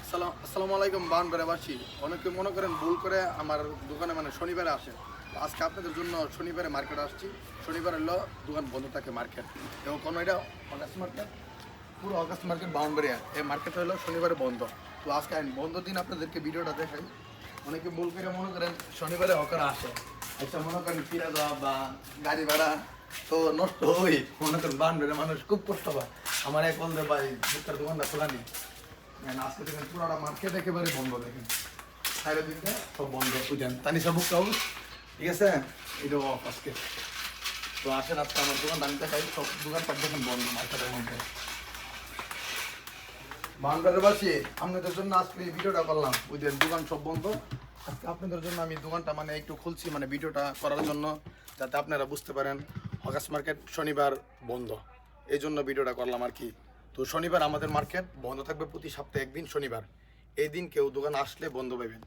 আসসালামু আলাইকুম বানবেড়াবাসী। অনেকে মনে করেন ভুল করে আমার দোকানে মানে শনিবারে আসে। আজকে আপনাদের জন্য শনিবারে মার্কেট আসছি। শনিবার হলো দোকান বন্ধ থাকে মার্কেট, এবং কোনো এটা অগাস্ট মার্কেট, পুরো অগাস্ট মার্কেট বাউন্ডারিয়া এই মার্কেট হলো শনিবারে বন্ধ। তো আজকে আমি বন্ধ দিন আপনাদেরকে ভিডিওটা দেখাই। অনেকে ভুল করে মনে করেন শনিবারে হকার আসে, আচ্ছা মনে করেন ফিরে যাওয়া বা গাড়ি ভাড়া তো নষ্ট হই, মনে করেন বাউন্ডারিয়া মানুষ খুব কষ্ট পায়। আমার এক বন্ধু ভাই বুকের দোকানটা খোলা নেই, আজকে দেখেন পুরোটা মার্কেট একেবারে বন্ধ। দেখেন সাইডের দিকটা সব বন্ধ, বুঝেন তানিশা বুক হাউস, ঠিক আছে, এটাও অফ আজকে। তো আসেন আজকে আমার দোকান আমি দেখাই, সব দোকানপাট দেখেন বন্ধ মার্কেটের মধ্যে। বাংলাদেশবাসী আপনাদের জন্য আজকে এই ভিডিওটা করলাম, বুঝলেন দোকান সব বন্ধ। আজকে আপনাদের জন্য আমি দোকানটা মানে একটু খুলছি, মানে ভিডিওটা করার জন্য, যাতে আপনারা বুঝতে পারেন অগাস্ট মার্কেট শনিবার বন্ধ, এই জন্য ভিডিওটা করলাম আর কি। তো শনিবার আমাদের মার্কেট বন্ধ থাকবে, প্রতি সপ্তাহে একদিন শনিবার, এই দিন কেউ দোকান আসলে বন্ধ পাবেন।